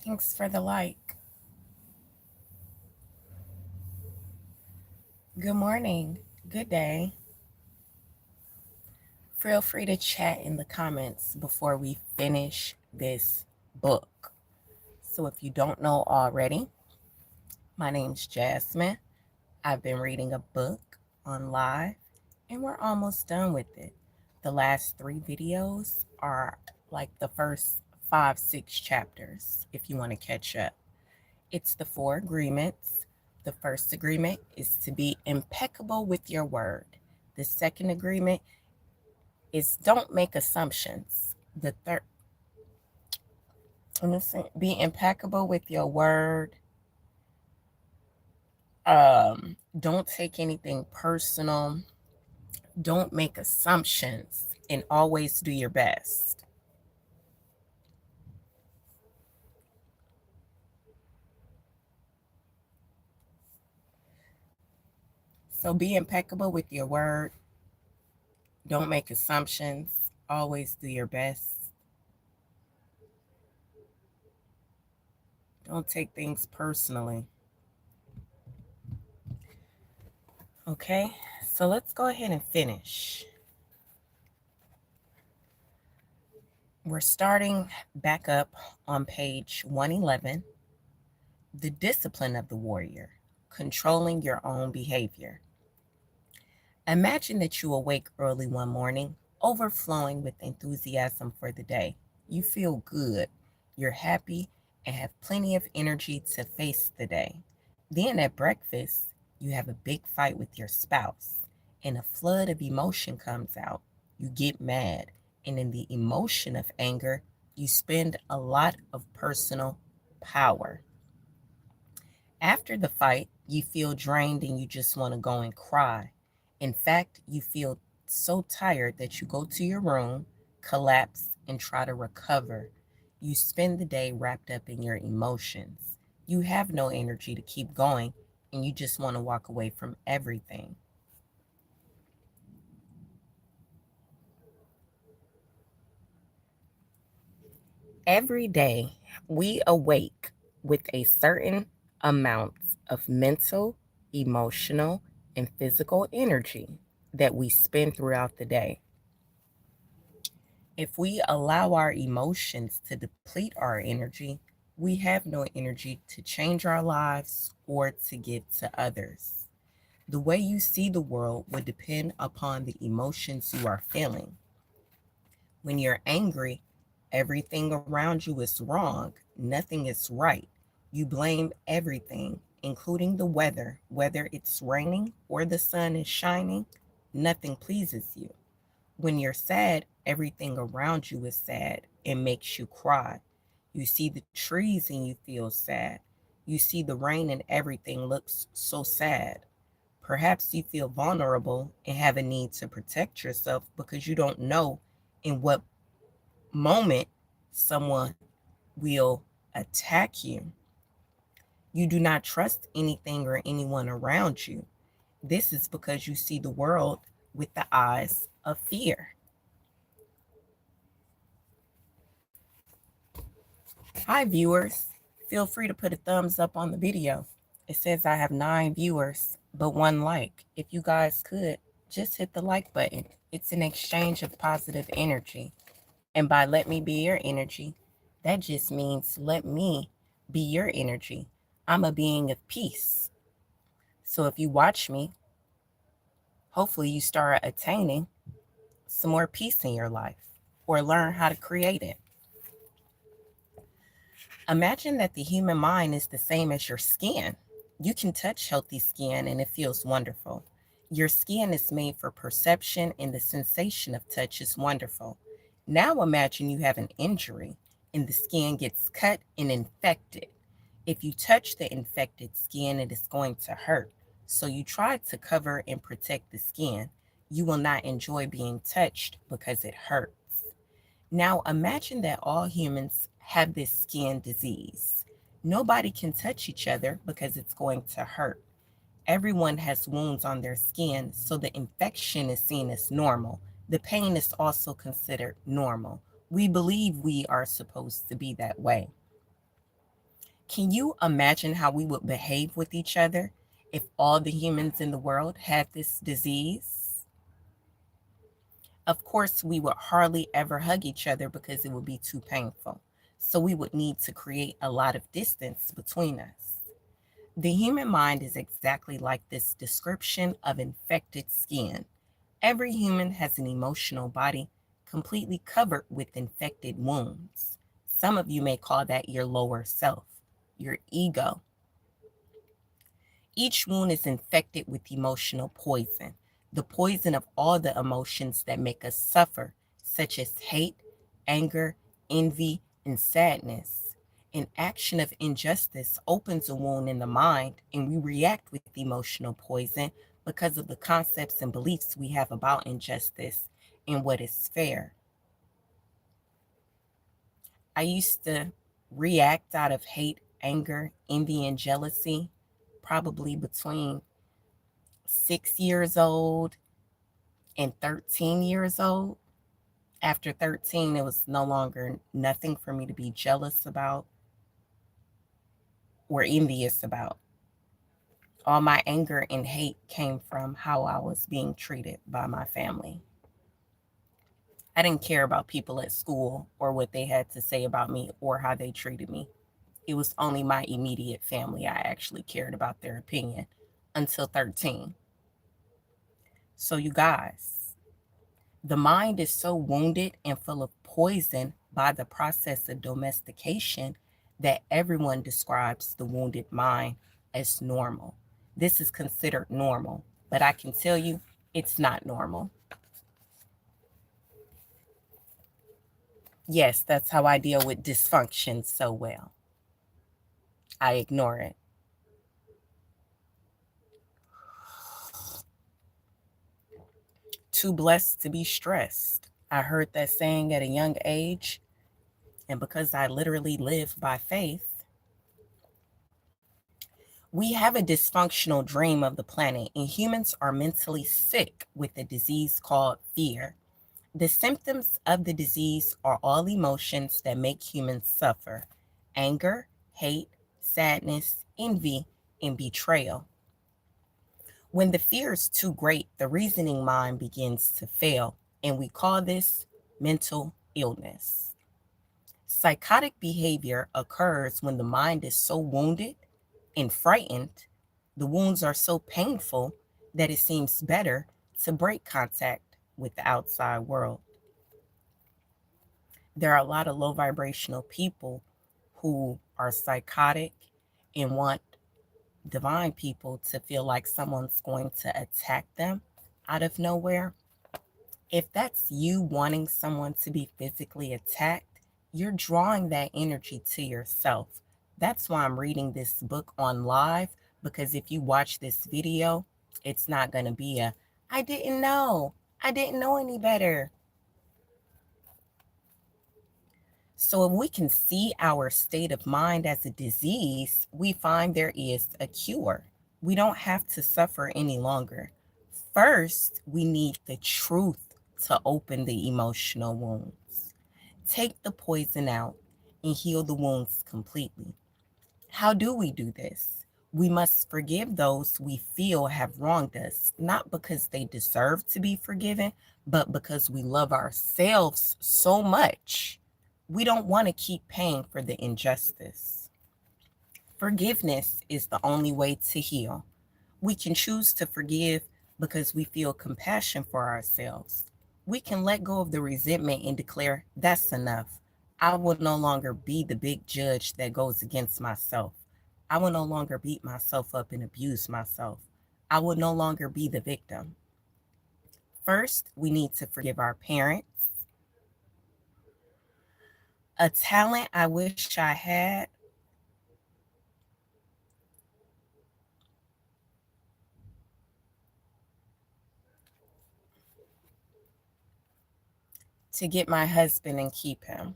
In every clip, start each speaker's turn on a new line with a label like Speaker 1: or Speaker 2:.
Speaker 1: Thanks for the like. Good morning. Good day. Feel free to chat in the comments before we finish this book. So, if you don't know already, my name's Jasmine. I've been reading a book on live, and we're almost done with it. The last 3 videos are like the first 5, 6 chapters if you want to catch up. It's the 4 agreements. The first agreement is to be impeccable with your word. The second agreement is don't make assumptions. The third, be impeccable with your word. Don't take anything personal. Don't make assumptions, and always do your best. So be impeccable with your word. Don't make assumptions. Always do your best. Don't take things personally. Okay, so let's go ahead and finish. We're starting back up on page 111. The discipline of the warrior, controlling your own behavior. Imagine that you awake early one morning, overflowing with enthusiasm for the day. You feel good, you're happy, and have plenty of energy to face the day. Then at breakfast, you have a big fight with your spouse, and a flood of emotion comes out. You get mad, and in the emotion of anger, you spend a lot of personal power. After the fight, you feel drained and you just want to go and cry. In fact, you feel so tired that you go to your room, collapse, and try to recover. You spend the day wrapped up in your emotions. You have no energy to keep going, and you just want to walk away from everything. Every day, we awake with a certain amount of mental, emotional, and physical energy that we spend throughout the day. If we allow our emotions to deplete our energy, we have no energy to change our lives or to give to others. The way you see the world would depend upon the emotions you are feeling. When you're angry, everything around you is wrong, nothing is right. You blame everything, including the weather, whether it's raining or the sun is shining, nothing pleases you. When you're sad, everything around you is sad and makes you cry. You see the trees and you feel sad. You see the rain and everything looks so sad. Perhaps you feel vulnerable and have a need to protect yourself because you don't know in what moment someone will attack you. You do not trust anything or anyone around you. This is because you see the world with the eyes of fear. Hi, viewers. Feel free to put a thumbs up on the video. It says I have 9 viewers, but 1 like. If you guys could, just hit the like button. It's an exchange of positive energy. And by let me be your energy, that just means let me be your energy. I'm a being of peace. So if you watch me, hopefully you start attaining some more peace in your life or learn how to create it. Imagine that the human mind is the same as your skin. You can touch healthy skin and it feels wonderful. Your skin is made for perception and the sensation of touch is wonderful. Now imagine you have an injury and the skin gets cut and infected. If you touch the infected skin, it is going to hurt. So you try to cover and protect the skin. You will not enjoy being touched because it hurts. Now imagine that all humans have this skin disease. Nobody can touch each other because it's going to hurt. Everyone has wounds on their skin, so the infection is seen as normal. The pain is also considered normal. We believe we are supposed to be that way. Can you imagine how we would behave with each other if all the humans in the world had this disease? Of course, we would hardly ever hug each other because it would be too painful. So we would need to create a lot of distance between us. The human mind is exactly like this description of infected skin. Every human has an emotional body completely covered with infected wounds. Some of you may call that your lower self, your ego. Each wound is infected with emotional poison, the poison of all the emotions that make us suffer, such as hate, anger, envy, and sadness. An action of injustice opens a wound in the mind, and we react with emotional poison because of the concepts and beliefs we have about injustice and what is fair. I used to react out of hate, anger, envy, and jealousy, probably between 6 years old and 13 years old. After 13, it was no longer nothing for me to be jealous about or envious about. All my anger and hate came from how I was being treated by my family. I didn't care about people at school or what they had to say about me or how they treated me. It was only my immediate family I actually cared about their opinion until 13. So, you guys, the mind is so wounded and full of poison by the process of domestication that everyone describes the wounded mind as normal. This is considered normal, but I can tell you it's not normal. Yes, that's how I deal with dysfunction so well. I ignore it. Too blessed to be stressed. I heard that saying at a young age, and because I literally live by faith, we have a dysfunctional dream of the planet, and humans are mentally sick with a disease called fear. The symptoms of the disease are all emotions that make humans suffer: anger, hate, sadness, envy, and betrayal. When the fear is too great, the reasoning mind begins to fail, and we call this mental illness. Psychotic behavior occurs when the mind is so wounded and frightened, the wounds are so painful that it seems better to break contact with the outside world. There are a lot of low vibrational people who are psychotic and want divine people to feel like someone's going to attack them out of nowhere. If that's you wanting someone to be physically attacked, you're drawing that energy to yourself. That's why I'm reading this book on live, because if you watch this video, it's not going to be a, I didn't know. I didn't know any better. So if we can see our state of mind as a disease, we find there is a cure. We don't have to suffer any longer. First, we need the truth to open the emotional wounds. Take the poison out and heal the wounds completely. How do we do this? We must forgive those we feel have wronged us, not because they deserve to be forgiven, but because we love ourselves so much. We don't want to keep paying for the injustice. Forgiveness is the only way to heal. We can choose to forgive because we feel compassion for ourselves. We can let go of the resentment and declare, that's enough. I will no longer be the big judge that goes against myself. I will no longer beat myself up and abuse myself. I will no longer be the victim. First, we need to forgive our parents. A talent I wish I had, to get my husband and keep him.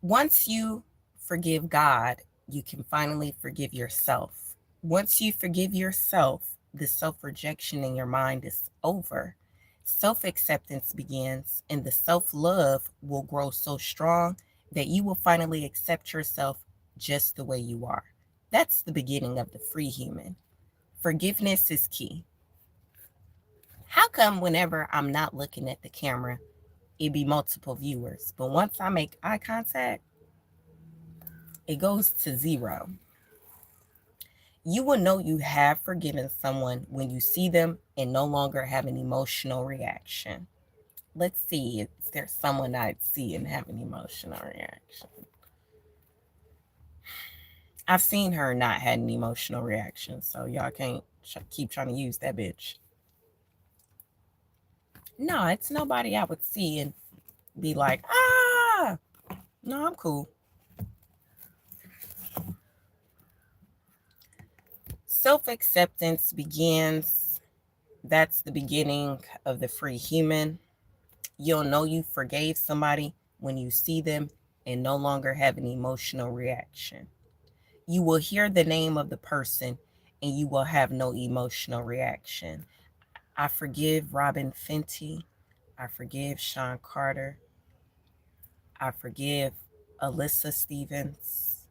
Speaker 1: Once you forgive God, you can finally forgive yourself. Once you forgive yourself, the self rejection in your mind is over. Self acceptance begins, and the self love will grow so strong that you will finally accept yourself just the way you are. That's the beginning of the free human. Forgiveness is key. How come whenever I'm not looking at the camera, it be multiple viewers, but once I make eye contact, it goes to zero? You will know you have forgiven someone when you see them and no longer have an emotional reaction. Let's see, is there someone I'd see and have an emotional reaction? I've seen her not had an emotional reaction, so y'all can't keep trying to use that bitch. No, it's nobody I would see and be like, ah, no, I'm cool. Self acceptance begins, that's the beginning of the free human. You'll know you forgave somebody when you see them and no longer have an emotional reaction. You will hear the name of the person and you will have no emotional reaction. I forgive Robin Fenty. I forgive Sean Carter. I forgive Alyssa Stevens.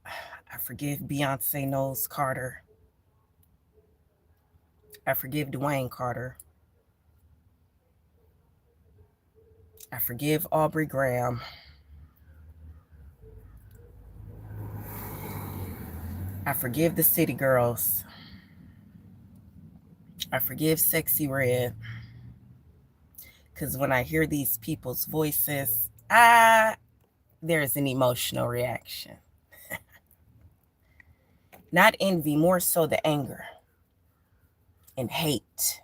Speaker 1: I forgive Beyonce Knowles Carter. I forgive Dwayne Carter. I forgive Aubrey Graham. I forgive the City Girls. I forgive Sexy Red. Because when I hear these people's voices, there's an emotional reaction. Not envy, more so the anger and hate.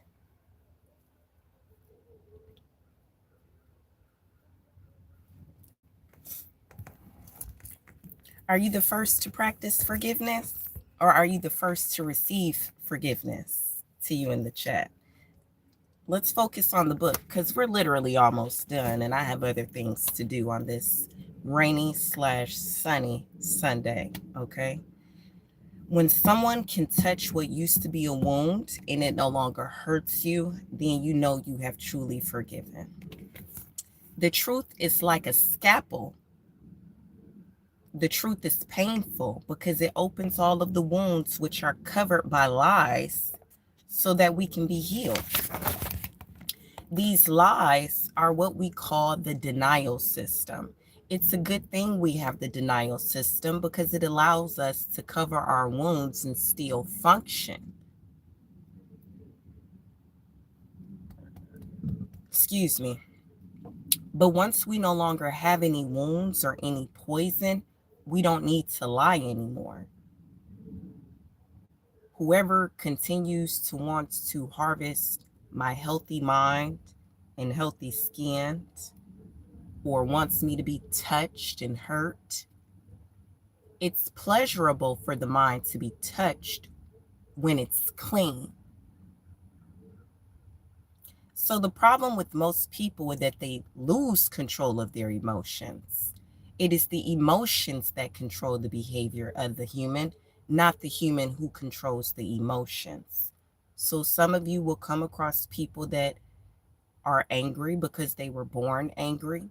Speaker 1: Are you the first to practice forgiveness? Or are you the first to receive forgiveness? To you in the chat. Let's focus on the book because we're literally almost done and I have other things to do on this rainy/sunny Sunday, okay? When someone can touch what used to be a wound and it no longer hurts you, then you know you have truly forgiven. The truth is like a scalpel. The truth is painful because it opens all of the wounds which are covered by lies so that we can be healed. These lies are what we call the denial system. It's a good thing we have the denial system because it allows us to cover our wounds and still function. Excuse me. But once we no longer have any wounds or any poison, we don't need to lie anymore. Whoever continues to want to harvest my healthy mind and healthy skin, or wants me to be touched and hurt, it's pleasurable for the mind to be touched when it's clean. So the problem with most people is that they lose control of their emotions. It is the emotions that control the behavior of the human, not the human who controls the emotions. So some of you will come across people that are angry because they were born angry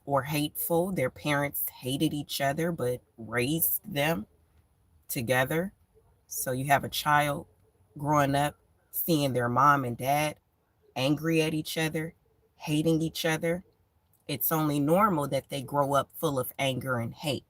Speaker 1: or hateful. Their parents hated each other but raised them together. So you have a child growing up seeing their mom and dad angry at each other, hating each other. It's only normal that they grow up full of anger and hate.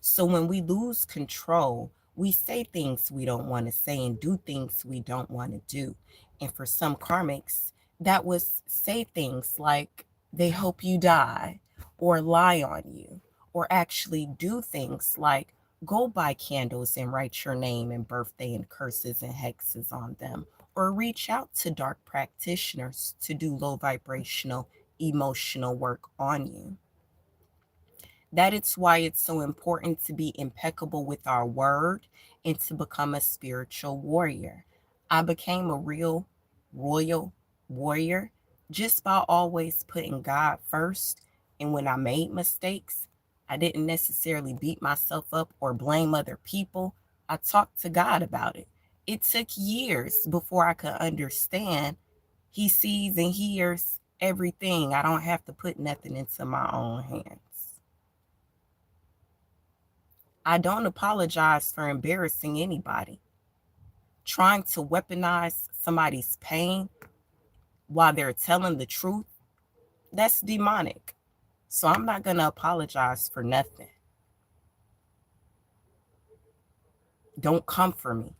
Speaker 1: So when we lose control, we say things we don't want to say and do things we don't want to do. And for some karmics, that was say things like they hope you die or lie on you, or actually do things like go buy candles and write your name and birthday and curses and hexes on them, or reach out to dark practitioners to do low vibrational emotional work on you. That is why it's so important to be impeccable with our word and to become a spiritual warrior. I became a real royal warrior just by always putting God first. And when I made mistakes, I didn't necessarily beat myself up or blame other people. I talked to God about it. It took years before I could understand He sees and hears everything. I don't have to put nothing into my own hands. I don't apologize for embarrassing anybody. Trying to weaponize somebody's pain while they're telling the truth, that's demonic. So I'm not going to apologize for nothing. Don't come for me.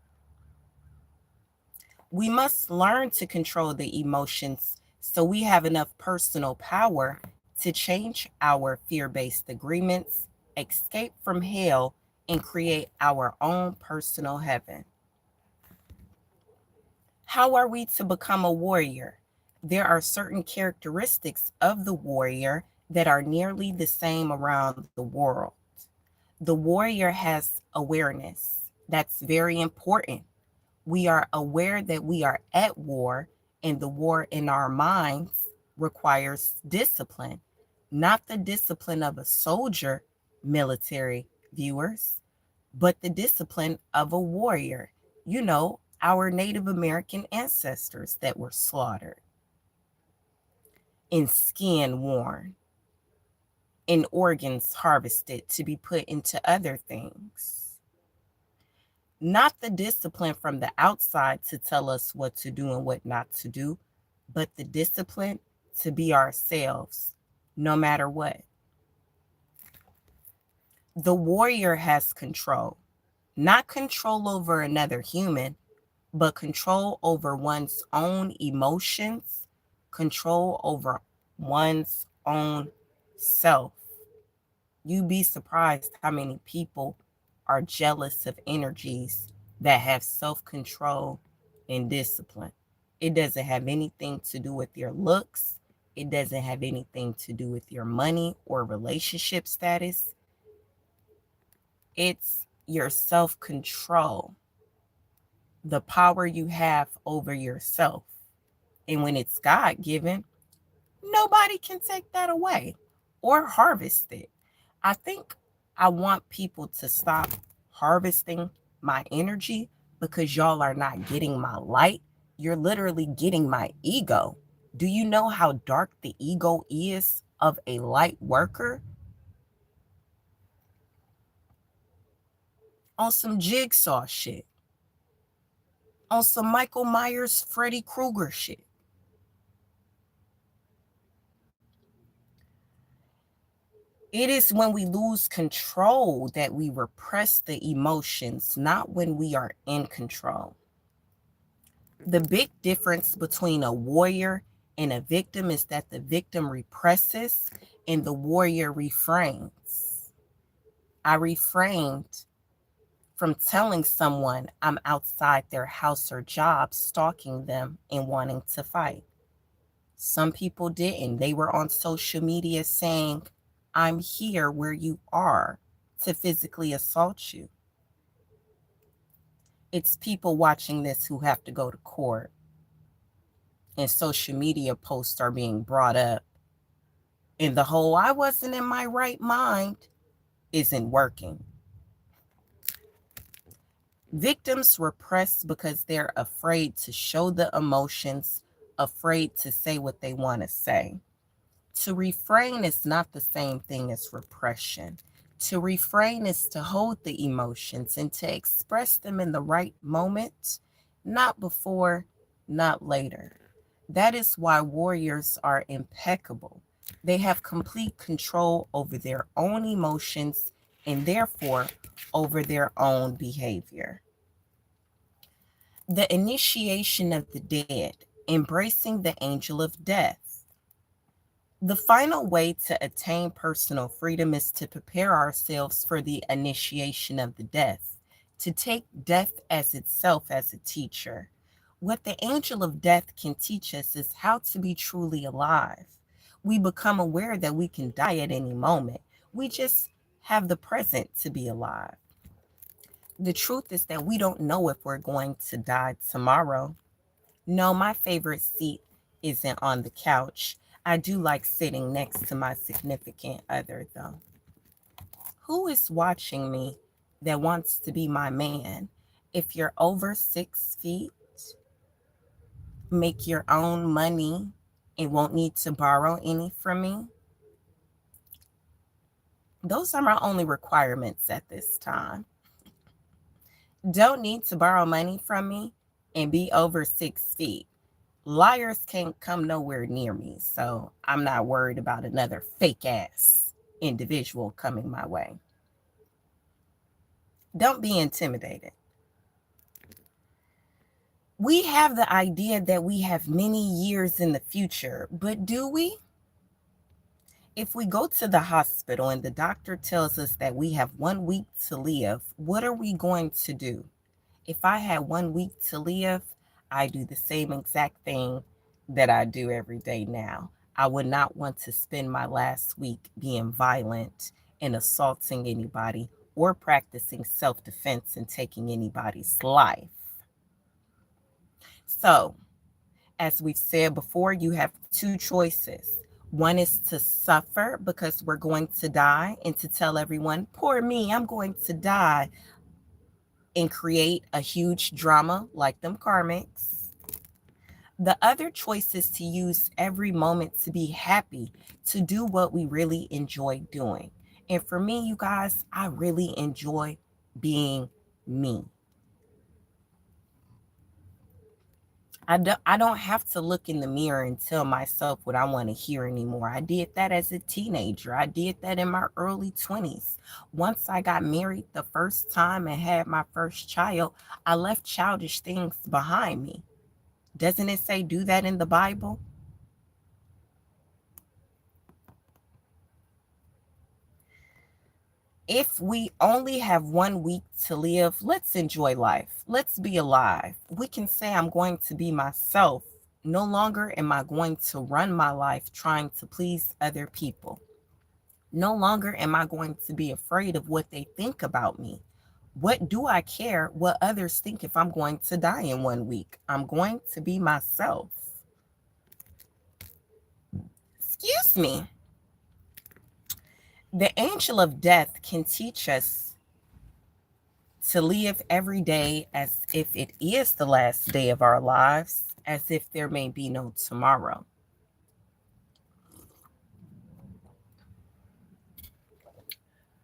Speaker 1: We must learn to control the emotions so we have enough personal power to change our fear-based agreements, escape from hell, and create our own personal heaven. How are we to become a warrior? There are certain characteristics of the warrior that are nearly the same around the world. The warrior has awareness. That's very important. We are aware that we are at war, and the war in our minds requires discipline, not the discipline of a soldier, military viewers, but the discipline of a warrior. You know, our Native American ancestors that were slaughtered and skin worn and organs harvested to be put into other things. Not the discipline from the outside to tell us what to do and what not to do, but the discipline to be ourselves, no matter what. The warrior has control, not control over another human, but control over one's own emotions, control over one's own self. You'd be surprised how many people are jealous of energies that have self control and discipline. It doesn't have anything to do with your looks, it doesn't have anything to do with your money or relationship status. It's your self control, the power you have over yourself. And when it's God given, nobody can take that away or harvest it. I think I want people to stop harvesting my energy because y'all are not getting my light. You're literally getting my ego. Do you know how dark the ego is of a light worker? On some jigsaw shit, on some Michael Myers, Freddy Krueger shit. It is when we lose control that we repress the emotions, not when we are in control. The big difference between a warrior and a victim is that the victim represses and the warrior refrains. I refrained from telling someone I'm outside their house or job, stalking them and wanting to fight. Some people didn't. They were on social media saying, I'm here where you are to physically assault you. It's people watching this who have to go to court, and social media posts are being brought up. And the whole I wasn't in my right mind isn't working. Victims repress because they're afraid to show the emotions, afraid to say what they want to say. To refrain is not the same thing as repression. To refrain is to hold the emotions and to express them in the right moment, not before, not later. That is why warriors are impeccable. They have complete control over their own emotions and therefore over their own behavior. The initiation of the dead, embracing the angel of death. The final way to attain personal freedom is to prepare ourselves for the initiation of the death, to take death as itself as a teacher. What the angel of death can teach us is how to be truly alive. We become aware that we can die at any moment. We just have the present to be alive. The truth is that we don't know if we're going to die tomorrow. No, my favorite seat isn't on the couch. I do like sitting next to my significant other, though. Who is watching me that wants to be my man? If you're over 6 feet, make your own money and won't need to borrow any from me. Those are my only requirements at this time. Don't need to borrow money from me and be over 6 feet. Liars can't come nowhere near me, so I'm not worried about another fake ass individual coming my way. Don't be intimidated. We have the idea that we have many years in the future, but do we? If we go to the hospital and the doctor tells us that we have 1 week to live, what are we going to do? If I had 1 week to live, I do the same exact thing that I do every day now. I would not want to spend my last week being violent and assaulting anybody or practicing self-defense and taking anybody's life. So, as we've said before, you have two choices. One is to suffer because we're going to die and to tell everyone, poor me, I'm going to die, and create a huge drama like them karmics. The other choice is to use every moment to be happy, to do what we really enjoy doing. And for me, you guys, I really enjoy being me. I don't have to look in the mirror and tell myself what I want to hear anymore. I did that as a teenager. I did that in my early 20s. Once I got married the first time and had my first child, I left childish things behind me. Doesn't it say do that in the Bible? If we only have 1 week to live, let's enjoy life. Let's be alive. We can say, I'm going to be myself. No longer am I going to run my life trying to please other people. No longer am I going to be afraid of what they think about me. What do I care what others think if I'm going to die in 1 week? I'm going to be myself. Excuse me. The angel of death can teach us to live every day as if it is the last day of our lives, as if there may be no tomorrow.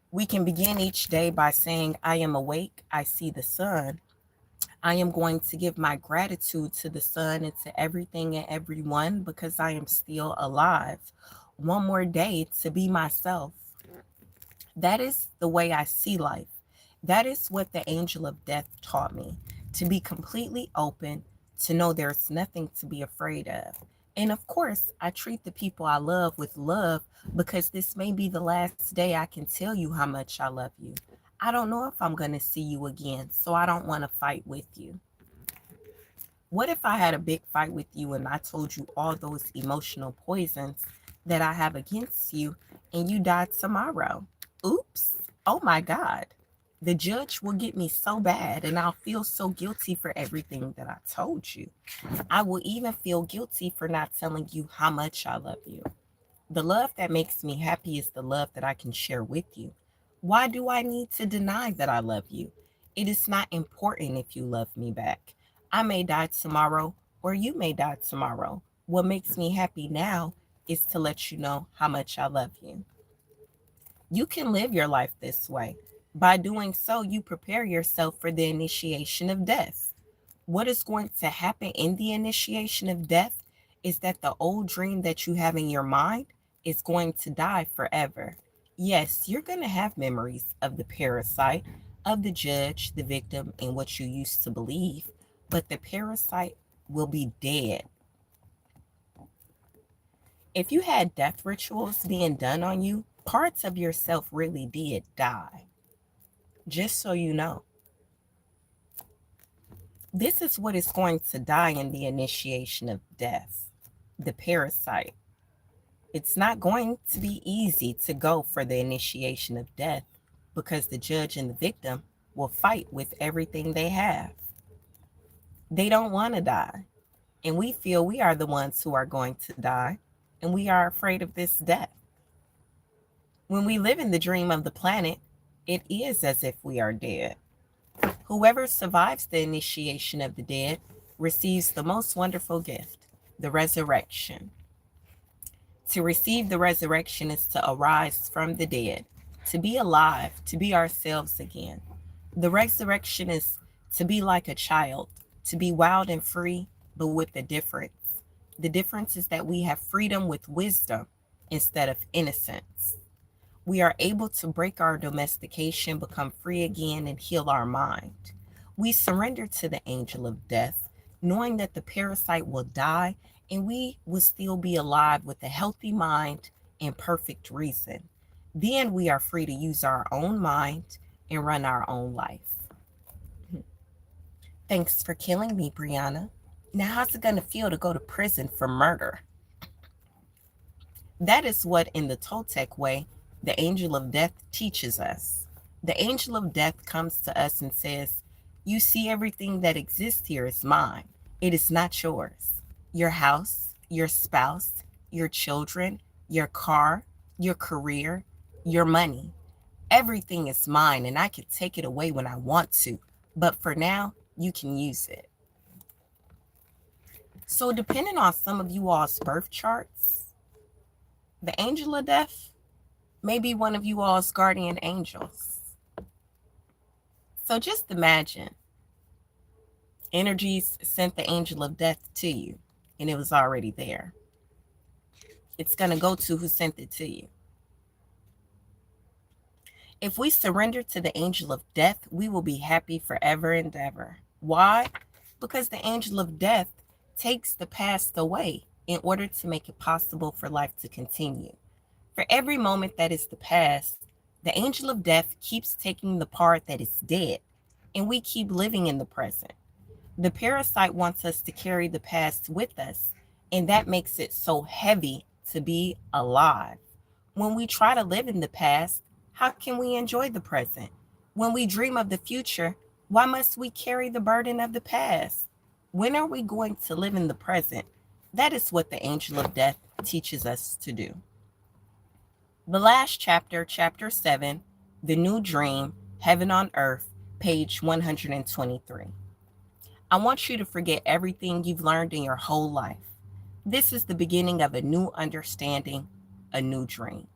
Speaker 1: We can begin each day by saying, I am awake, I see the sun. I am going to give my gratitude to the sun and to everything and everyone because I am still alive. One more day to be myself. That is the way I see life. That is what the angel of death taught me, to be completely open, to know there's nothing to be afraid of. And of course, I treat the people I love with love because this may be the last day I can tell you how much I love you. I don't know if I'm going to see you again, so I don't want to fight with you. What if I had a big fight with you and I told you all those emotional poisons that I have against you and you died tomorrow? Oops. Oh my God. The judge will get me so bad and I'll feel so guilty for everything that I told you. I will even feel guilty for not telling you how much I love you. The love that makes me happy is the love that I can share with you. Why do I need to deny that I love you? It is not important if you love me back. I may die tomorrow or you may die tomorrow. What makes me happy now is to let you know how much I love you. You can live your life this way. By doing so, you prepare yourself for the initiation of death. What is going to happen in the initiation of death is that the old dream that you have in your mind is going to die forever. Yes, you're going to have memories of the parasite, of the judge, the victim, and what you used to believe, but the parasite will be dead. If you had death rituals being done on you, parts of yourself really did die. Just so you know. This is what is going to die in the initiation of death, the parasite. It's not going to be easy to go for the initiation of death because the judge and the victim will fight with everything they have. They don't want to die. And we feel we are the ones who are going to die, and we are afraid of this death. When we live in the dream of the planet, it is as if we are dead. Whoever survives the initiation of the dead receives the most wonderful gift, the resurrection. To receive the resurrection is to arise from the dead, to be alive, to be ourselves again. The resurrection is to be like a child, to be wild and free, but with a difference. The difference is that we have freedom with wisdom instead of innocence. We are able to break our domestication, become free again, and heal our mind. We surrender to the angel of death, knowing that the parasite will die and we will still be alive with a healthy mind and perfect reason. Then we are free to use our own mind and run our own life. Thanks for killing me, Brianna. Now, how's it going to feel to go to prison for murder? That is what, in the Toltec way, the angel of death teaches us. The angel of death comes to us and says, "You see, everything that exists here is mine. It is not yours. Your house, your spouse, your children, your car, your career, your money. Everything is mine, and I can take it away when I want to. But for now, you can use it." So, depending on some of you all's birth charts, the angel of death may be one of you all's guardian angels. So, just imagine energies sent the angel of death to you, and it was already there. It's going to go to who sent it to you. If we surrender to the angel of death, we will be happy forever and ever. Why? Because the angel of death takes the past away in order to make it possible for life to continue. For every moment that is the past, the angel of death keeps taking the part that is dead, and we keep living in the present. The parasite wants us to carry the past with us, and that makes it so heavy to be alive. When we try to live in the past, how can we enjoy the present? When we dream of the future, why must we carry the burden of the past? When are we going to live in the present? That is what the angel of death teaches us to do. The last chapter, chapter 7, The New Dream, Heaven on Earth, page 123. I want you to forget everything you've learned in your whole life. This is the beginning of a new understanding, a new dream.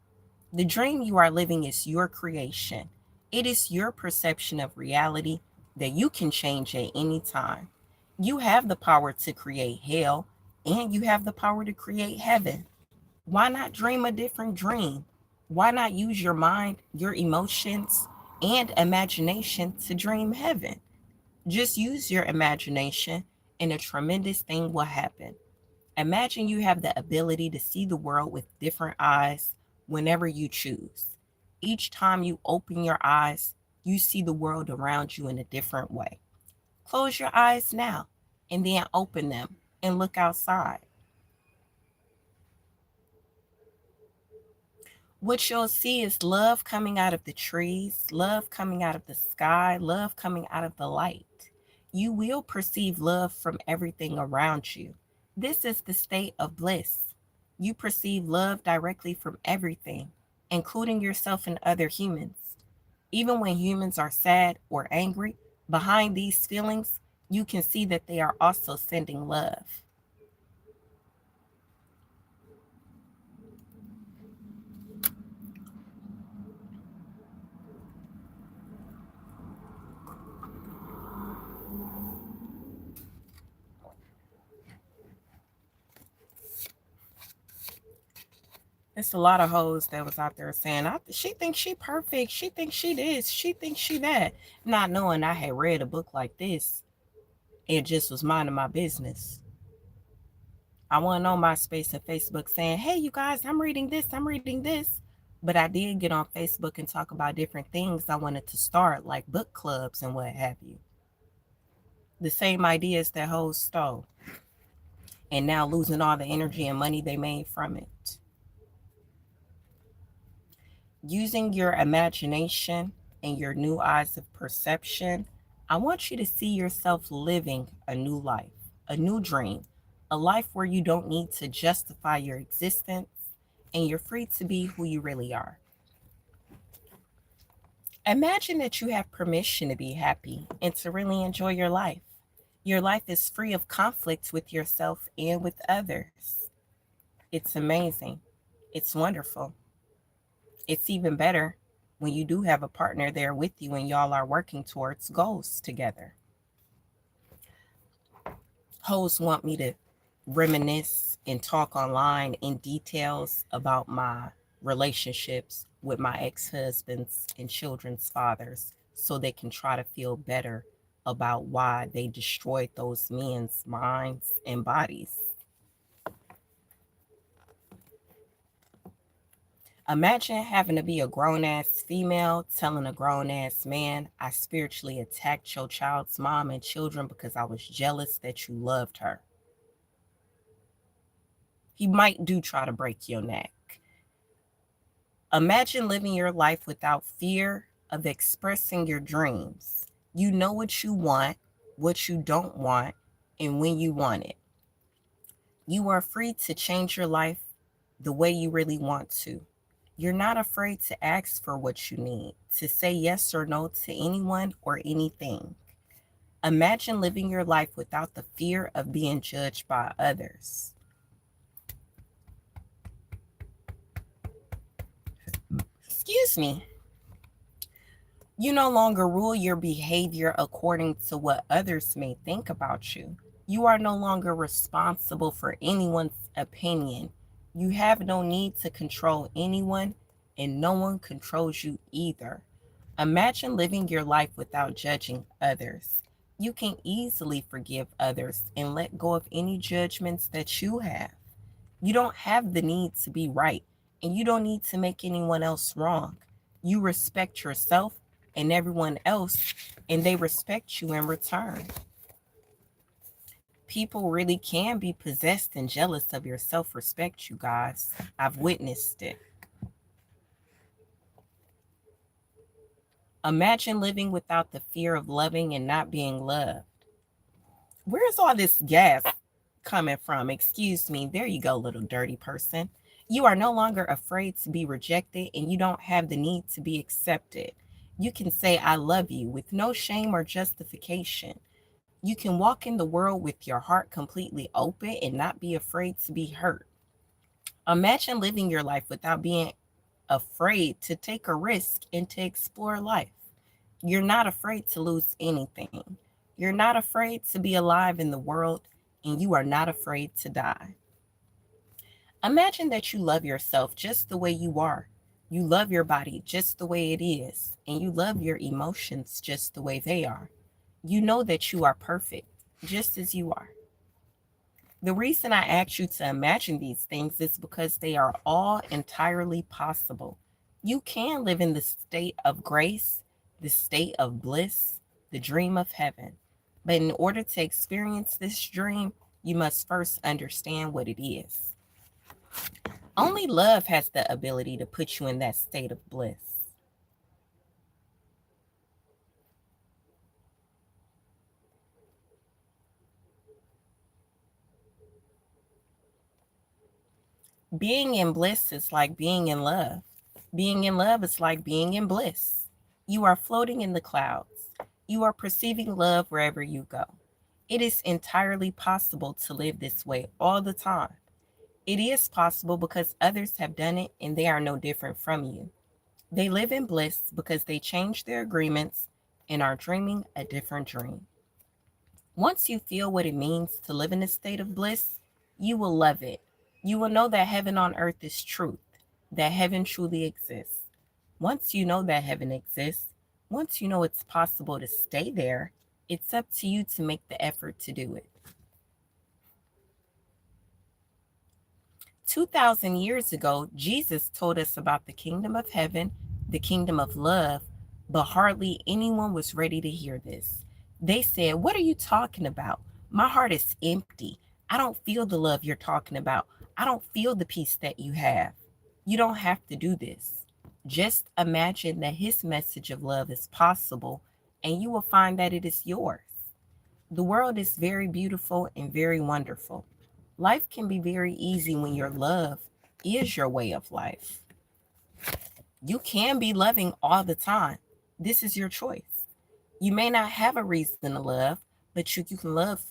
Speaker 1: The dream you are living is your creation. It is your perception of reality that you can change at any time. You have the power to create hell, and you have the power to create heaven. Why not dream a different dream? Why not use your mind, your emotions, and imagination to dream heaven? Just use your imagination, and a tremendous thing will happen. Imagine you have the ability to see the world with different eyes whenever you choose. Each time you open your eyes, you see the world around you in a different way. Close your eyes now and then open them and look outside. What you'll see is love coming out of the trees, love coming out of the sky, love coming out of the light. You will perceive love from everything around you. This is the state of bliss. You perceive love directly from everything, including yourself and other humans. Even when humans are sad or angry, behind these feelings, you can see that they are also sending love. It's a lot of hoes that was out there saying, she thinks she perfect. She thinks she this. She thinks she that. Not knowing I had read a book like this. It just was minding my business. I wasn't on MySpace and Facebook saying, hey, you guys, I'm reading this. I'm reading this. But I did get on Facebook and talk about different things I wanted to start, like book clubs and what have you. The same ideas that hoes stole. And now losing all the energy and money they made from it. Using your imagination and your new eyes of perception, I want you to see yourself living a new life, a new dream, a life where you don't need to justify your existence and you're free to be who you really are. Imagine that you have permission to be happy and to really enjoy your life. Your life is free of conflicts with yourself and with others. It's amazing. It's wonderful. It's even better when you do have a partner there with you and y'all are working towards goals together. Hosts want me to reminisce and talk online in details about my relationships with my ex-husbands and children's fathers so they can try to feel better about why they destroyed those men's minds and bodies. Imagine having to be a grown ass female telling a grown ass man, I spiritually attacked your child's mom and children because I was jealous that you loved her. He might do try to break your neck. Imagine living your life without fear of expressing your dreams. You know what you don't want, and when you want it. You are free to change your life the way you really want to. You're not afraid to ask for what you need, to say yes or no to anyone or anything. Imagine living your life without the fear of being judged by others. Excuse me. You no longer rule your behavior according to what others may think about you. You are no longer responsible for anyone's opinion. You have no need to control anyone, and no one controls you either. Imagine living your life without judging others. You can easily forgive others and let go of any judgments that you have. You don't have the need to be right, and you don't need to make anyone else wrong. You respect yourself and everyone else, and they respect you in return. People really can be possessed and jealous of your self respect, you guys. I've witnessed it. Imagine living without the fear of loving and not being loved. Where's all this gas coming from? Excuse me. There you go, little dirty person. You are no longer afraid to be rejected, and you don't have the need to be accepted. You can say, I love you with no shame or justification. You can walk in the world with your heart completely open and not be afraid to be hurt. Imagine living your life without being afraid to take a risk and to explore life. You're not afraid to lose anything. You're not afraid to be alive in the world, and you are not afraid to die. Imagine that you love yourself just the way you are. You love your body just the way it is, and you love your emotions just the way they are. You know that you are perfect, just as you are. The reason I asked you to imagine these things is because they are all entirely possible. You can live in the state of grace, the state of bliss, the dream of heaven. But in order to experience this dream, you must first understand what it is. Only love has the ability to put you in that state of bliss. Being in bliss is like being in love. Being in love is like being in bliss. You are floating in the clouds. You are perceiving love wherever you go. It is entirely possible to live this way all the time. It is possible because others have done it and they are no different from you. They live in bliss because they changed their agreements and are dreaming a different dream. Once you feel what it means to live in a state of bliss, you will love it. You will know that heaven on earth is truth, that heaven truly exists. Once you know that heaven exists, once you know it's possible to stay there, it's up to you to make the effort to do it. 2,000 years ago, Jesus told us about the kingdom of heaven, the kingdom of love, but hardly anyone was ready to hear this. They said, what are you talking about? My heart is empty. I don't feel the love you're talking about. I don't feel the peace that you have. You don't have to do this. Just imagine that his message of love is possible, and you will find that it is yours. The world is very beautiful and very wonderful. Life can be very easy when your love is your way of life. You can be loving all the time. This is your choice. You may not have a reason to love, But you can love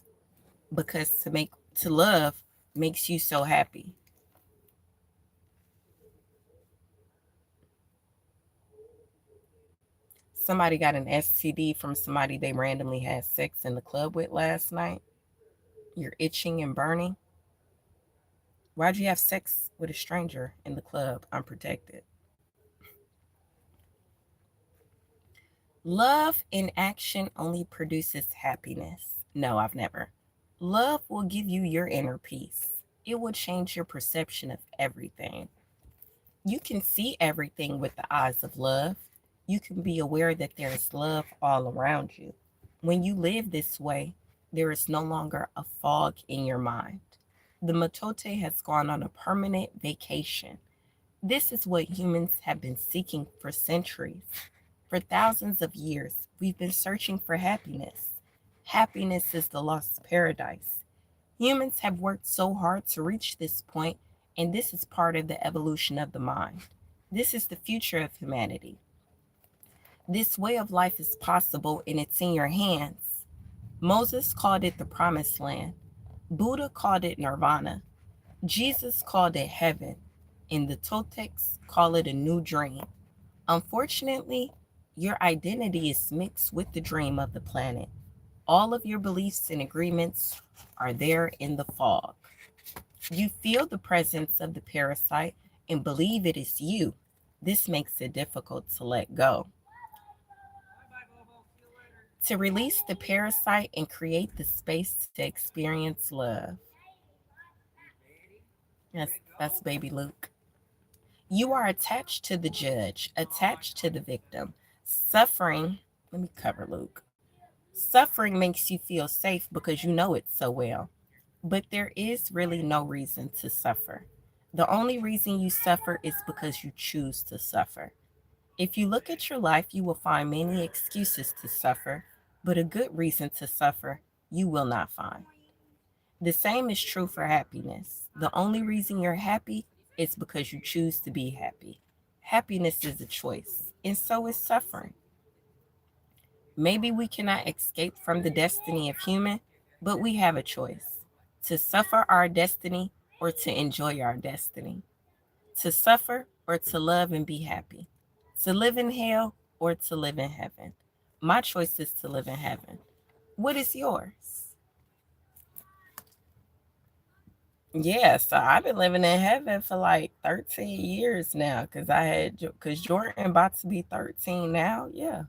Speaker 1: because to love makes you so happy. Somebody got an STD from somebody they randomly had sex in the club with last night. You're itching and burning. Why'd you have sex with a stranger in the club unprotected? Love in action only produces happiness. No, I've never. Love will give you your inner peace. It will change your perception of everything. You can see everything with the eyes of love. You can be aware that there is love all around you. When you live this way, there is no longer a fog in your mind. The matote has gone on a permanent vacation. This is what humans have been seeking for centuries. For thousands of years, we've been searching for happiness. Happiness is the lost paradise. Humans have worked so hard to reach this point, and this is part of the evolution of the mind. This is the future of humanity. This way of life is possible, and it's in your hands. Moses called it the promised land. Buddha called it nirvana. Jesus called it heaven. And the Toltecs call it a new dream. Unfortunately, your identity is mixed with the dream of the planet. All of your beliefs and agreements are there in the fog. You feel the presence of the parasite and believe it is you. This makes it difficult to let go. To release the parasite and create the space to experience love. That's baby Luke. You are attached to the judge, attached to the victim. Suffering, let me cover Luke. Suffering makes you feel safe because you know it so well. But there is really no reason to suffer. The only reason you suffer is because you choose to suffer. If you look at your life, you will find many excuses to suffer, but a good reason to suffer you will not find. The same is true for happiness. The only reason you're happy is because you choose to be happy. Happiness is a choice, and so is suffering. Maybe we cannot escape from the destiny of human, but we have a choice to suffer our destiny or to enjoy our destiny, to suffer or to love and be happy, to live in hell or to live in heaven. My choice is to live in heaven. What is yours? Yeah, so I've been living in heaven for like 13 years now because Jordan about to be 13 now. Yeah.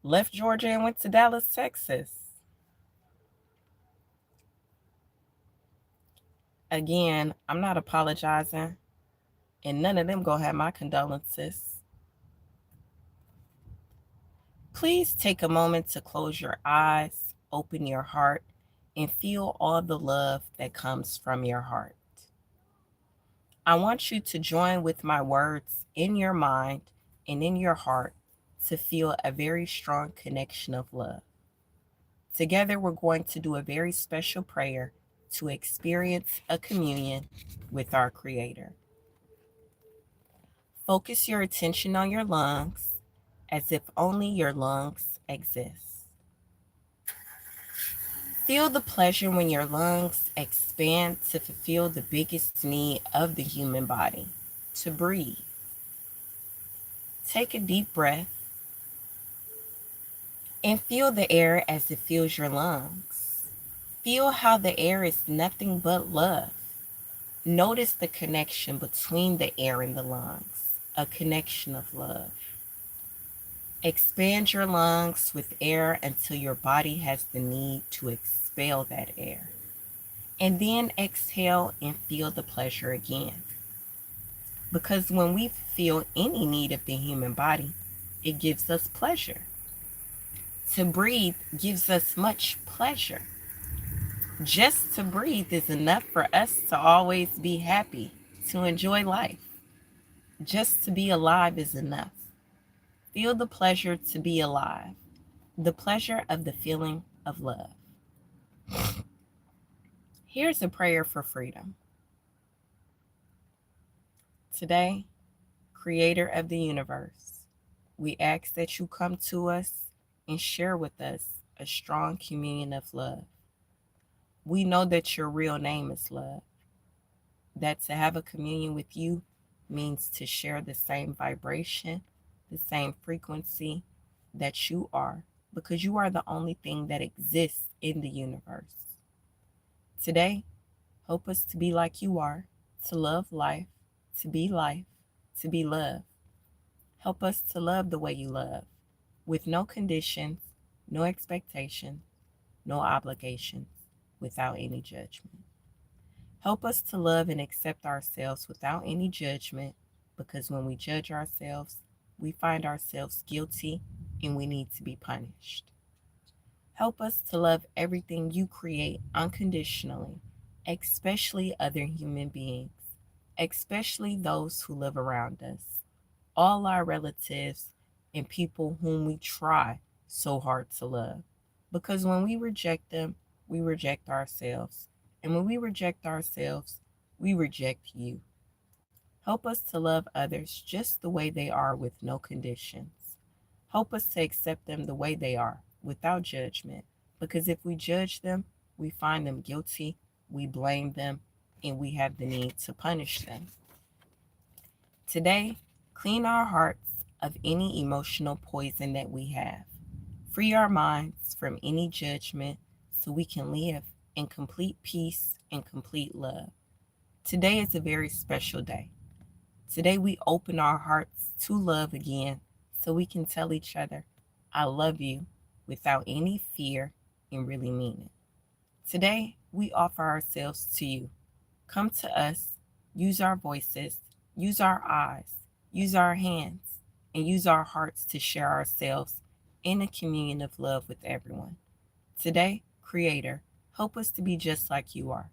Speaker 1: Left Georgia and went to Dallas, Texas. Again, I'm not apologizing, and none of them gonna have my condolences. Please take a moment to close your eyes, open your heart, and feel all the love that comes from your heart. I want you to join with my words in your mind and in your heart to feel a very strong connection of love. Together, we're going to do a very special prayer to experience a communion with our Creator. Focus your attention on your lungs as if only your lungs exist. Feel the pleasure when your lungs expand to fulfill the biggest need of the human body, to breathe. Take a deep breath and feel the air as it fills your lungs. Feel how the air is nothing but love. Notice the connection between the air and the lungs, a connection of love. Expand your lungs with air until your body has the need to expel that air. And then exhale and feel the pleasure again. Because when we feel any need of the human body, it gives us pleasure. To breathe gives us much pleasure. Just to breathe is enough for us to always be happy, to enjoy life. Just to be alive is enough. Feel the pleasure to be alive, the pleasure of the feeling of love. Here's a prayer for freedom. Today, Creator of the universe, we ask that you come to us and share with us a strong communion of love. We know that your real name is love, that to have a communion with you means to share the same vibration, the same frequency that you are, because you are the only thing that exists in the universe. Today, help us to be like you are, to love life, to be love. Help us to love the way you love, with no conditions, no expectations, no obligations, without any judgment. Help us to love and accept ourselves without any judgment, because when we judge ourselves, we find ourselves guilty and we need to be punished. Help us to love everything you create unconditionally, especially other human beings, especially those who live around us, all our relatives, and people whom we try so hard to love. Because when we reject them, we reject ourselves. And when we reject ourselves, we reject you. Help us to love others just the way they are with no conditions. Help us to accept them the way they are without judgment. Because if we judge them, we find them guilty, we blame them, and we have the need to punish them. Today, clean our hearts of any emotional poison that we have. Free our minds from any judgment so we can live in complete peace and complete love. Today is a very special day. Today we open our hearts to love again so we can tell each other, I love you, without any fear and really mean it. Today we offer ourselves to you. Come to us, use our voices, use our eyes, use our hands, and use our hearts to share ourselves in a communion of love with everyone. Today, Creator, help us to be just like you are.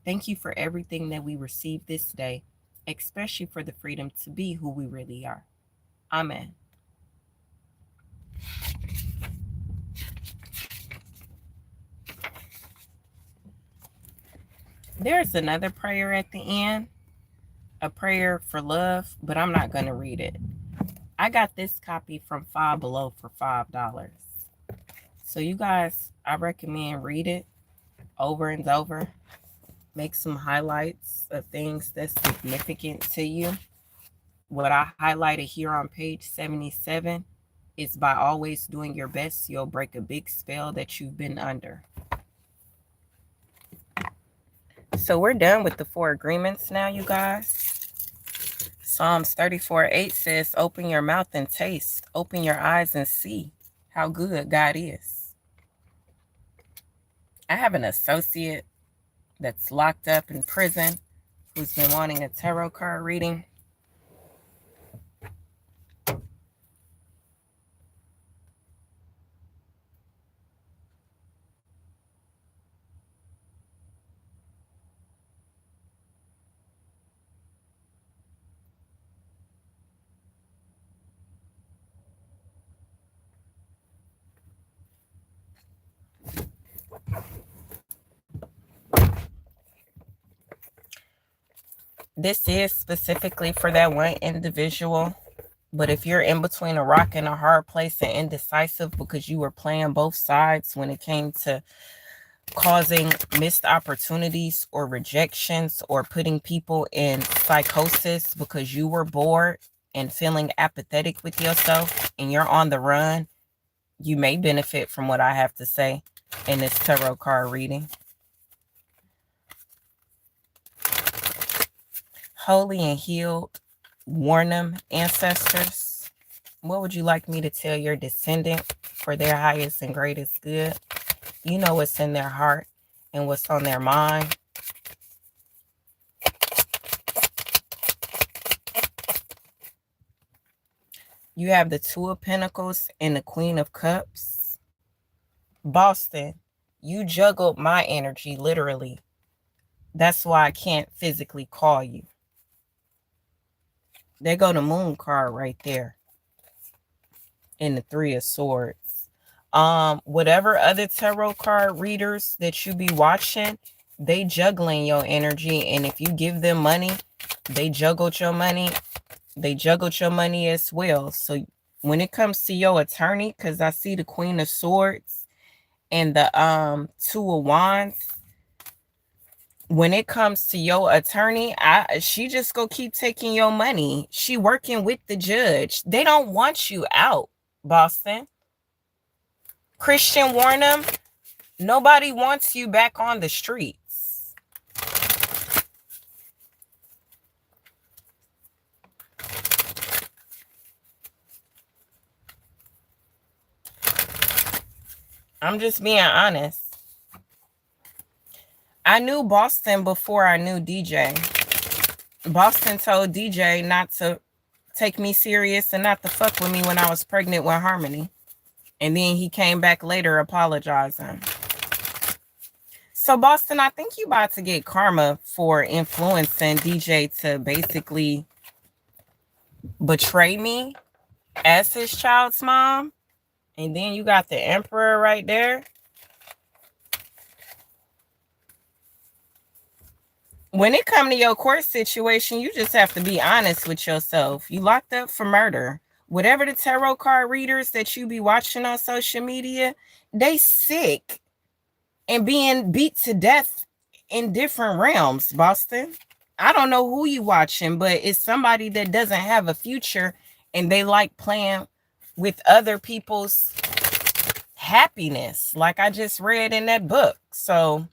Speaker 1: Thank you for everything that we receive this day, especially for the freedom to be who we really are. Amen. There's another prayer at the end, a prayer for love, but I'm not going to read it. I got this copy from Five Below for $5. So you guys, I recommend read it over and over. Make some highlights of things that's significant to you. What I highlighted here on page 77 is by always doing your best, you'll break a big spell that you've been under. So we're done with the 4 agreements now, you guys. Psalms 34:8 says, open your mouth and taste. Open your eyes and see how good God is. I have an associate that's locked up in prison who's been wanting a tarot card reading. This is specifically for that one individual. But if you're in between a rock and a hard place and indecisive because you were playing both sides when it came to causing missed opportunities or rejections or putting people in psychosis because you were bored and feeling apathetic with yourself and you're on the run, you may benefit from what I have to say in this tarot card reading. Holy and healed, warn them, ancestors. What would you like me to tell your descendant for their highest and greatest good? You know what's in their heart and what's on their mind. You have the Two of Pentacles and the Queen of Cups. Boston, you juggled my energy, literally. That's why I can't physically call you. There go the Moon card right there. And the Three of Swords. Whatever other tarot card readers that you be watching, they juggling your energy. And if you give them money, they juggled your money. They juggled your money as well. So when it comes to your attorney, because I see the Queen of Swords and the Two of Wands, when it comes to your attorney, she just go keep taking your money. She working with the judge. They don't want you out, Boston. Christian Warnham, nobody wants you back on the streets. I'm just being honest. I knew Boston before I knew DJ. Boston told DJ not to take me serious and not to fuck with me when I was pregnant with Harmony. And then he came back later apologizing. So Boston, I think you about to get karma for influencing DJ to basically betray me as his child's mom. And then you got the Emperor right there. When it comes to your court situation, you just have to be honest with yourself. You locked up for murder. Whatever the tarot card readers that you be watching on social media, they sick and being beat to death in different realms, Boston. I don't know who you watching, but it's somebody that doesn't have a future and they like playing with other people's happiness, like I just read in that book. So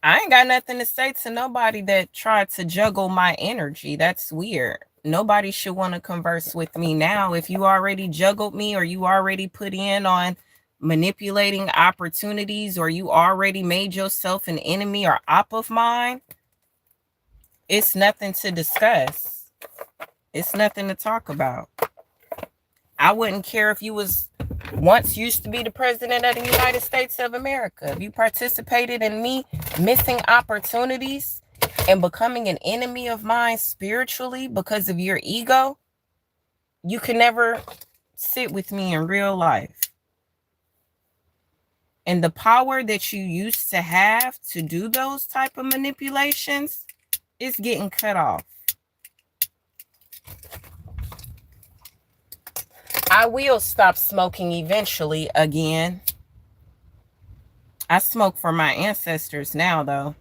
Speaker 1: I ain't got nothing to say to nobody that tried to juggle my energy. That's weird. Nobody should want to converse with me now. If you already juggled me or you already put in on manipulating opportunities or you already made yourself an enemy or op of mine, it's nothing to discuss. It's nothing to talk about. I wouldn't care if you was once used to be the president of the United States of America. If you participated in me missing opportunities and becoming an enemy of mine spiritually because of your ego, you can never sit with me in real life. And the power that you used to have to do those type of manipulations is getting cut off. I will stop smoking eventually again. I smoke for my ancestors now, though.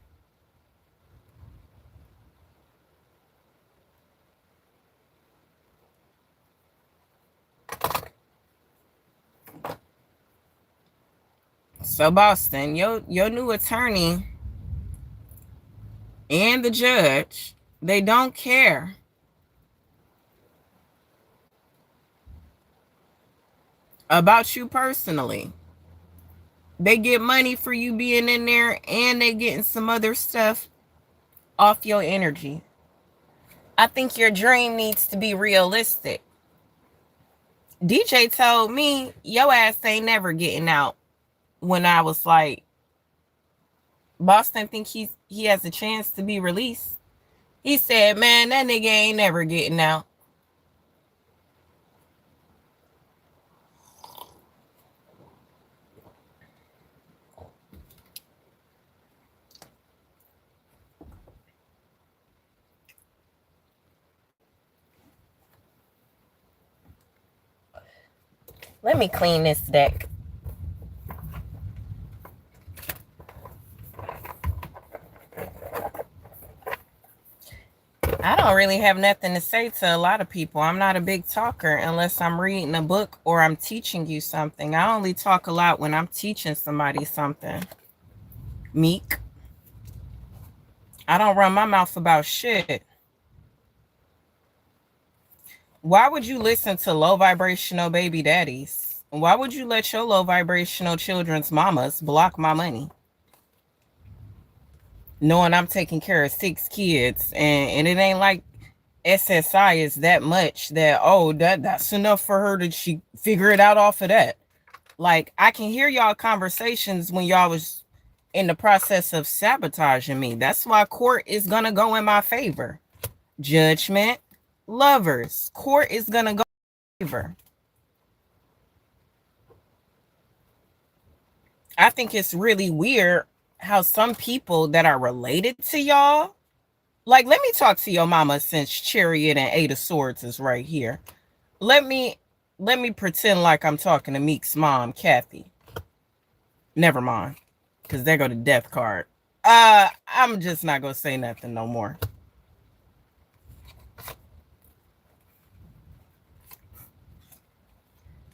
Speaker 1: So Boston, your new attorney and the judge, they don't care. About you personally. They get money for you being in there and they getting some other stuff off your energy. I think your dream needs to be realistic. DJ told me your ass ain't never getting out when I was like, Boston think he has a chance to be released. He said, man, that nigga ain't never getting out. Let me clean this deck. I don't really have nothing to say to a lot of people. I'm not a big talker unless I'm reading a book or I'm teaching you something. I only talk a lot when I'm teaching somebody something. Meek. I don't run my mouth about shit. Why would you listen to low vibrational baby daddies? Why would you let your low vibrational children's mamas block my money? Knowing I'm taking care of 6 kids and it ain't like SSI is that much that, oh, that's enough for her to she figure it out off of that. Like, I can hear y'all conversations when y'all was in the process of sabotaging me. That's why court is going to go in my favor. Judgment, lovers, court is going to go in my favor. I think it's really weird how some people that are related to y'all, like, let me talk to your mama since Chariot and 8 of Swords is right here. Let me let me pretend like I'm talking to Meek's mom, Kathy. Never mind, because there go the death card. I'm just not gonna say nothing no more.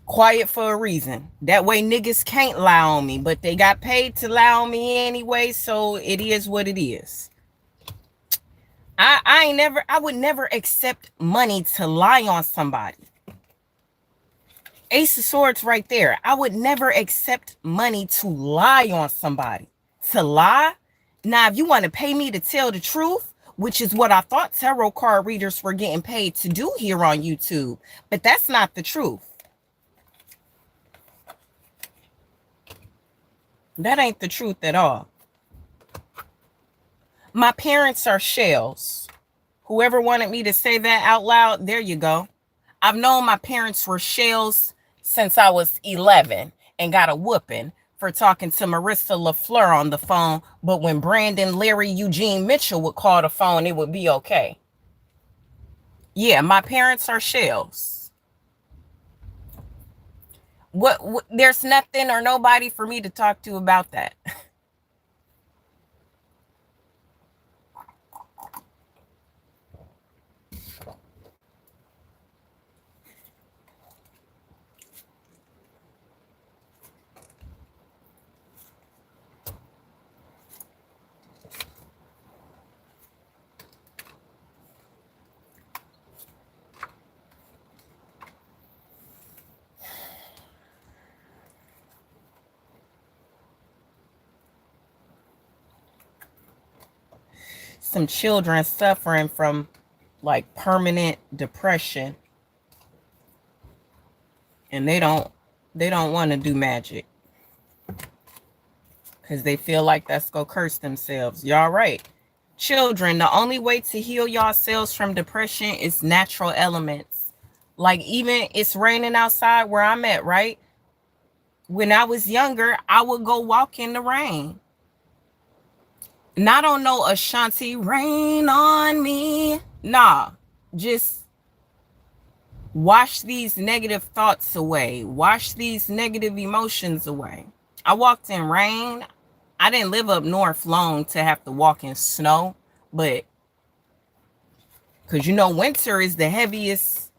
Speaker 1: Quiet for a reason. That way niggas can't lie on me, but they got paid to lie on me anyway, so it is what it is. I would never accept money to lie on somebody. Ace of Swords right there. I would never accept money to lie on somebody. To lie? Now, if you want to pay me to tell the truth, which is what I thought tarot card readers were getting paid to do here on YouTube, but that's not the truth. That ain't the truth at all. My parents are shells. Whoever wanted me to say that out loud, there you go. I've known my parents were shells since I was 11 and got a whooping for talking to Marissa LaFleur on the phone. But when Brandon, Larry, Eugene Mitchell would call the phone, it would be okay. Yeah, my parents are shells. What there's nothing or nobody for me to talk to about that. Some children suffering from like permanent depression, and they don't want to do magic because they feel like that's gonna curse themselves. Y'all right. Children, the only way to heal yourselves from depression is natural elements. Like, even it's raining outside where I'm at, right? When I was younger, I would go walk in the rain. Not on no Ashanti, rain on me. Nah, just wash these negative thoughts away. Wash these negative emotions away. I walked in rain. I didn't live up north long to have to walk in snow, but because you know winter is the heaviest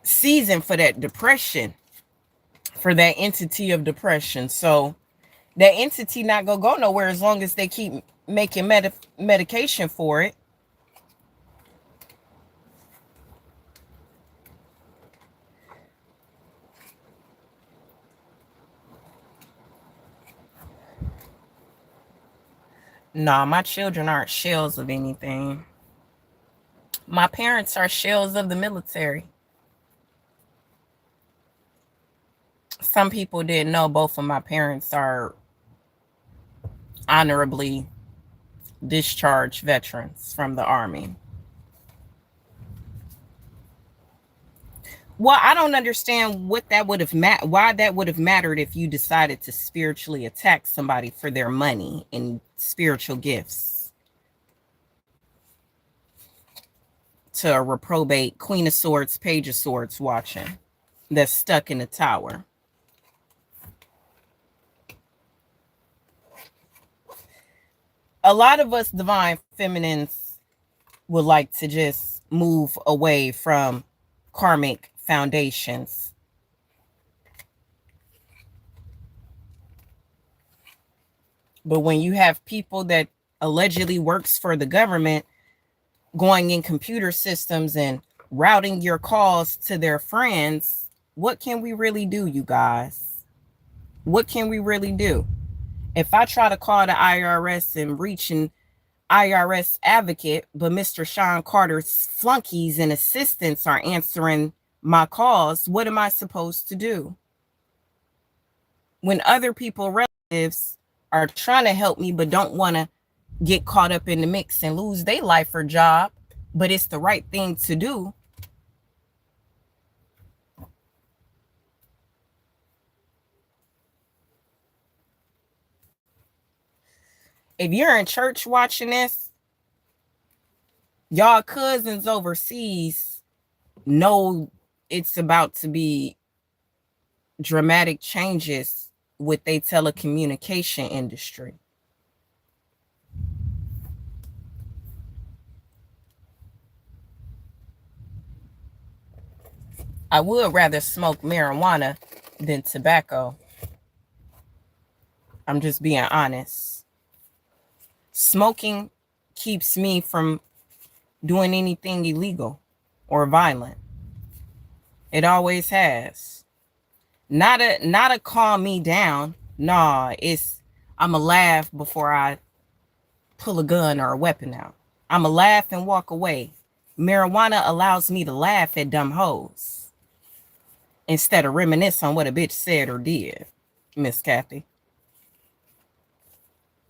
Speaker 1: season for that depression, for that entity of depression. So that entity not gonna go nowhere as long as they keep making medication for it. Nah, my children aren't shells of anything. My parents are shells of the military. Some people didn't know both of my parents are honorably discharged veterans from the Army. Well, I don't understand what that would have why that would have mattered if you decided to spiritually attack somebody for their money and spiritual gifts. To a reprobate Queen of Swords, Page of Swords watching that's stuck in the tower. A lot of us divine feminines would like to just move away from karmic foundations. But when you have people that allegedly works for the government going in computer systems and routing your calls to their friends, what can we really do, you guys? What can we really do? If I try to call the IRS and reach an IRS advocate, but Mr. Sean Carter's flunkies and assistants are answering my calls, what am I supposed to do? When other people, relatives, are trying to help me but don't want to get caught up in the mix and lose their life or job, but it's the right thing to do. If you're in church watching this, y'all cousins overseas know it's about to be dramatic changes with a telecommunication industry. I would rather smoke marijuana than tobacco. I'm just being honest. Smoking keeps me from doing anything illegal or violent. It always has. Not a calm me down. Nah, it's I'ma laugh before I pull a gun or a weapon out. I'ma laugh and walk away. Marijuana allows me to laugh at dumb hoes instead of reminisce on what a bitch said or did, Miss Kathy.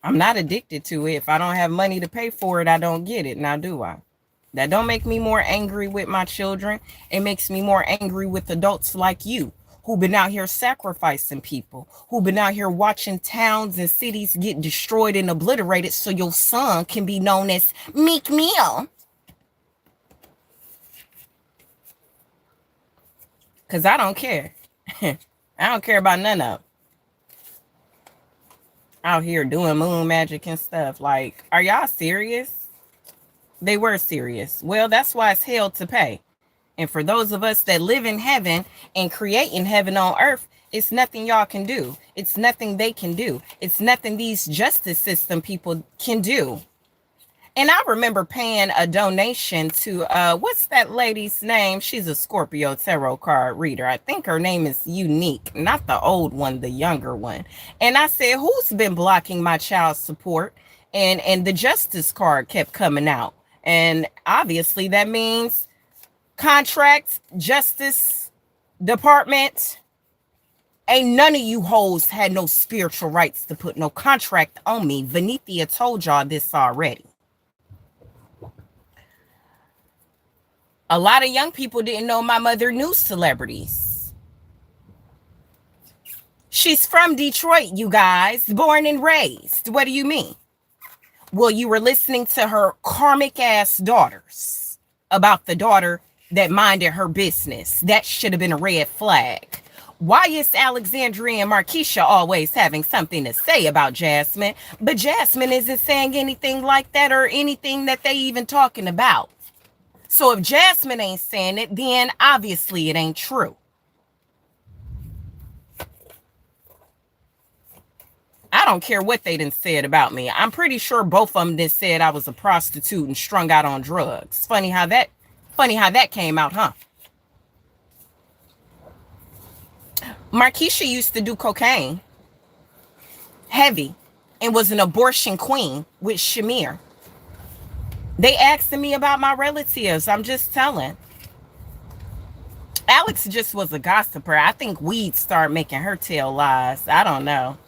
Speaker 1: I'm not addicted to it. If I don't have money to pay for it, I don't get it. Now, do I? That don't make me more angry with my children. It makes me more angry with adults like you who've been out here sacrificing people, who've been out here watching towns and cities get destroyed and obliterated so your son can be known as Meek Mill. Because I don't care. I don't care about none of them. Out here doing moon magic and stuff. Like, are y'all serious? They were serious. Well, that's why it's hell to pay. And for those of us that live in heaven and creating heaven on earth, it's nothing y'all can do. It's nothing they can do. It's nothing these justice system people can do. And I remember paying a donation to, what's that lady's name? She's a Scorpio tarot card reader. I think her name is Unique, not the old one, the younger one. And I said, who's been blocking my child support? And the justice card kept coming out. And obviously that means contract, justice department. Ain't none of you hoes had no spiritual rights to put no contract on me. Venethia told y'all this already. A lot of young people didn't know my mother knew celebrities. She's from Detroit, you guys, born and raised. What do you mean? Well, you were listening to her karmic ass daughters about the daughter that minded her business. That should have been a red flag. Why is Alexandria and Markeisha always having something to say about Jasmine? But Jasmine isn't saying anything like that or anything that they even talking about. So if Jasmine ain't saying it, then obviously it ain't true. I don't care what they done said about me. I'm pretty sure both of them done said I was a prostitute and strung out on drugs. Funny how that came out, huh? Markeisha used to do cocaine, heavy, and was an abortion queen with Shamir. They asking me about my relatives. I'm just telling. Alex just was a gossiper. I think weed started making her tell lies. I don't know.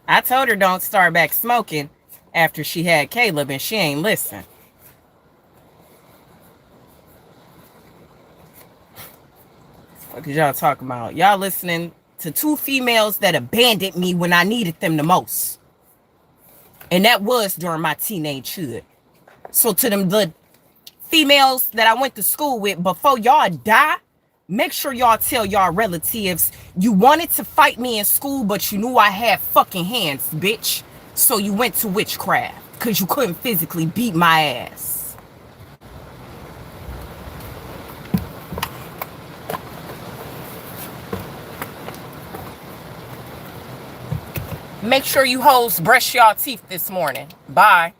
Speaker 1: I told her don't start back smoking after she had Caleb and she ain't listen. What is y'all talking about? Y'all listening to two females that abandoned me when I needed them the most. And that was during my teenagehood. So to them the females that I went to school with, before y'all die, make sure y'all tell y'all relatives you wanted to fight me in school, but you knew I had fucking hands, bitch. So you went to witchcraft because you couldn't physically beat my ass. Make sure you hoes brush y'all teeth this morning. Bye.